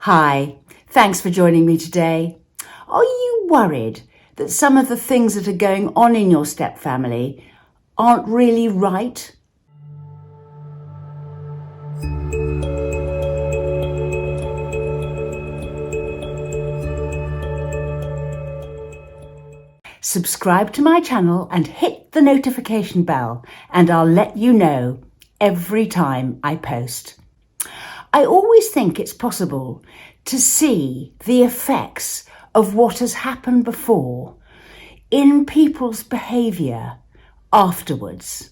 Hi, thanks for joining me today. Are you worried that some of the things that are going on in your step family aren't really right? Subscribe to my channel and hit the notification bell, and I'll let you know every time I post. I always think it's possible to see the effects of what has happened before in people's behaviour afterwards.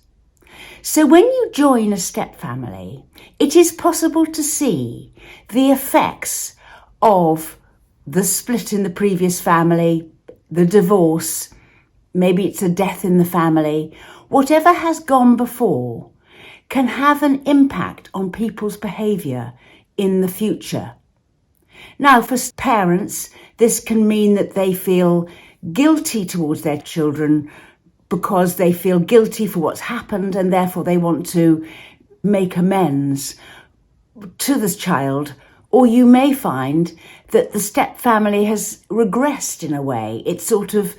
So when you join a step family, it is possible to see the effects of the split in the previous family, the divorce, maybe it's a death in the family, whatever has gone before can have an impact on people's behaviour in the future. Now, for parents, this can mean that they feel guilty towards their children because they feel guilty for what's happened and therefore they want to make amends to this child. Or you may find that the step family has regressed in a way. It sort of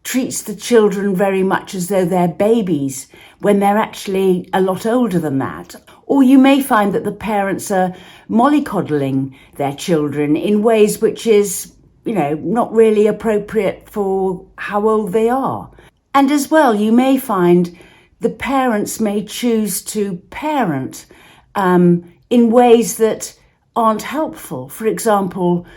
treats the children very much as though they're babies when they're actually a lot older than that. Or you may find that the parents are mollycoddling their children in ways which is, not really appropriate for how old they are. And as well, you may find the parents may choose to parent in ways that aren't helpful. For example,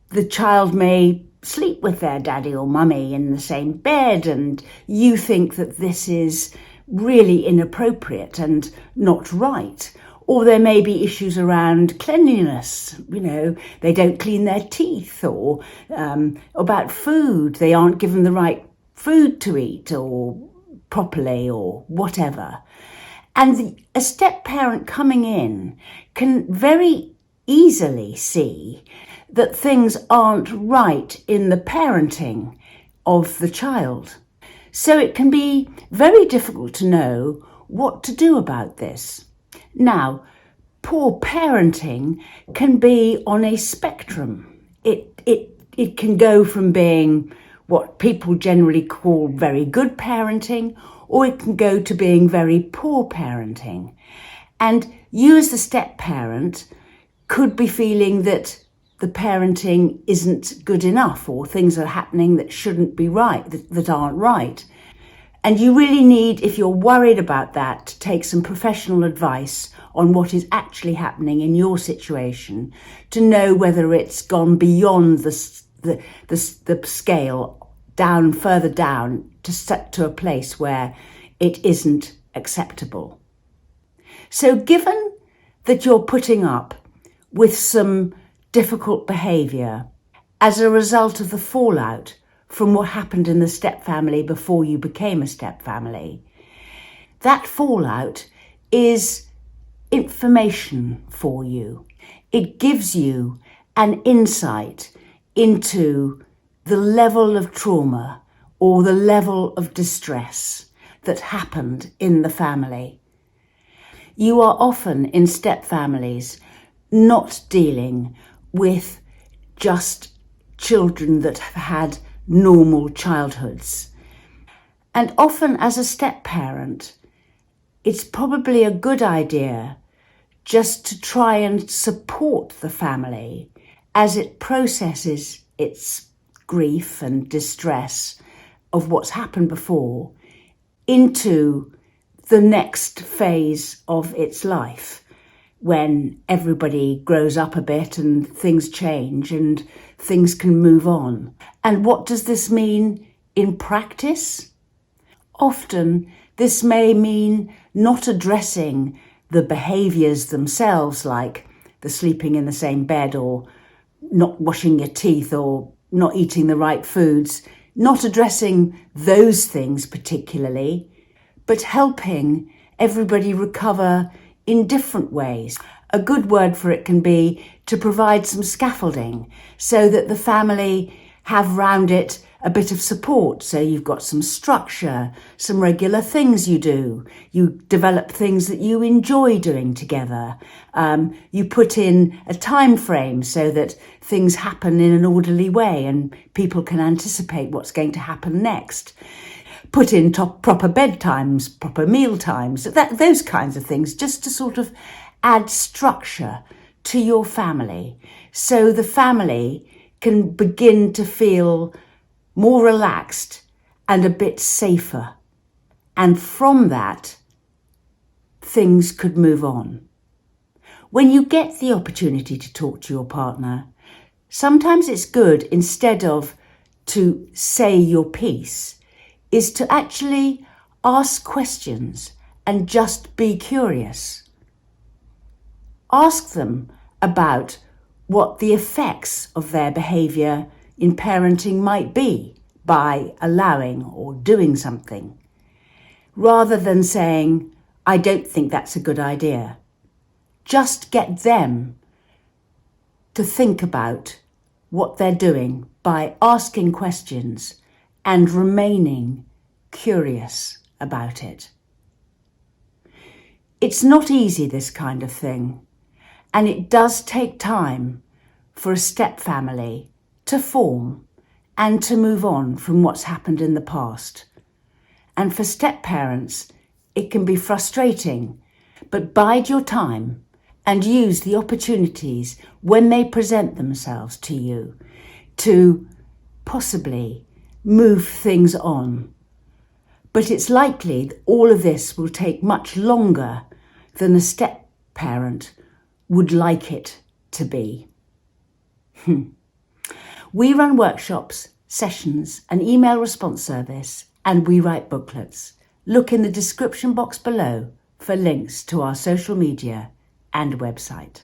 the child may sleep with their daddy or mummy in the same bed, and you think that this is really inappropriate and not right. Or there may be issues around cleanliness, they don't clean their teeth, or about food, they aren't given the right food to eat or properly or whatever. And a step parent coming in can very easily see that things aren't right in the parenting of the child. So it can be very difficult to know what to do about this. Now, poor parenting can be on a spectrum. It can go from being what people generally call very good parenting, or it can go to being very poor parenting. And you as the step parent could be feeling that the parenting isn't good enough, or things are happening that shouldn't be right, that aren't right. And you really need, if you're worried about that, to take some professional advice on what is actually happening in your situation to know whether it's gone beyond the scale, down, further down, to a place where it isn't acceptable. So given that you're putting up with some difficult behaviour as a result of the fallout from what happened in the step family before you became a step family, that fallout is information for you. It gives you an insight into the level of trauma or the level of distress that happened in the family. You are often in step families not dealing with just children that have had normal childhoods. And often as a step parent, it's probably a good idea just to try and support the family as it processes its grief and distress of what's happened before into the next phase of its life, when everybody grows up a bit and things change and things can move on. And what does this mean in practice? Often this may mean not addressing the behaviours themselves, like the sleeping in the same bed or not washing your teeth or not eating the right foods, not addressing those things particularly, but helping everybody recover in different ways. A good word for it can be to provide some scaffolding so that the family have round it a bit of support. So you've got some structure, some regular things you do. You develop things that you enjoy doing together. You put in a time frame so that things happen in an orderly way and people can anticipate what's going to happen next. Put in proper bedtimes, proper meal times, those kinds of things, just to sort of add structure to your family, so the family can begin to feel more relaxed and a bit safer. And from that, things could move on. When you get the opportunity to talk to your partner, sometimes it's good, instead of to say your piece, is to actually ask questions and just be curious. Ask them about what the effects of their behaviour in parenting might be by allowing or doing something, rather than saying, I don't think that's a good idea. Just get them to think about what they're doing by asking questions and remaining curious about it. It's not easy, this kind of thing. And it does take time for a step family to form and to move on from what's happened in the past. And for step parents, it can be frustrating, but bide your time and use the opportunities when they present themselves to you to possibly move things on. But it's likely that all of this will take much longer than a step parent would like it to be. We run workshops, sessions, an email response service, and we write booklets. Look in the description box below for links to our social media and website.